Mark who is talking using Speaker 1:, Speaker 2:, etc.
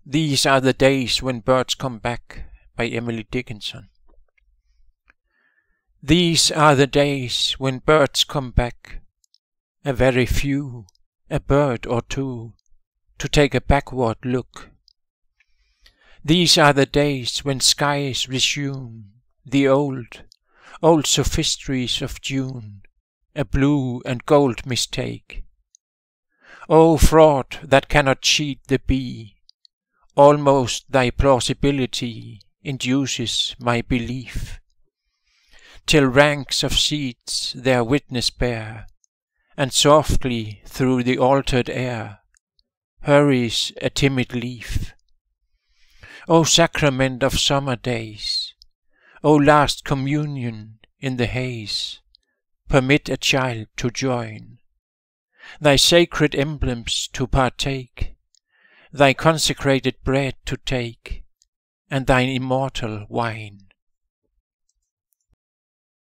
Speaker 1: These are the days when birds come back, by Emily Dickinson. These are the days when birds come back, a very few, a bird or two, to take a backward look. These are the days when skies resume the old sophistries of June, a blue and gold mistake. O fraud that cannot cheat the bee, almost thy plausibility induces my belief, till ranks of seeds their witness bear, and softly through the altered air hurries a timid leaf. O sacrament of summer days, O last communion in the haze, permit a child to join, thy sacred emblems to partake, thy consecrated bread to take, and thine immortal wine.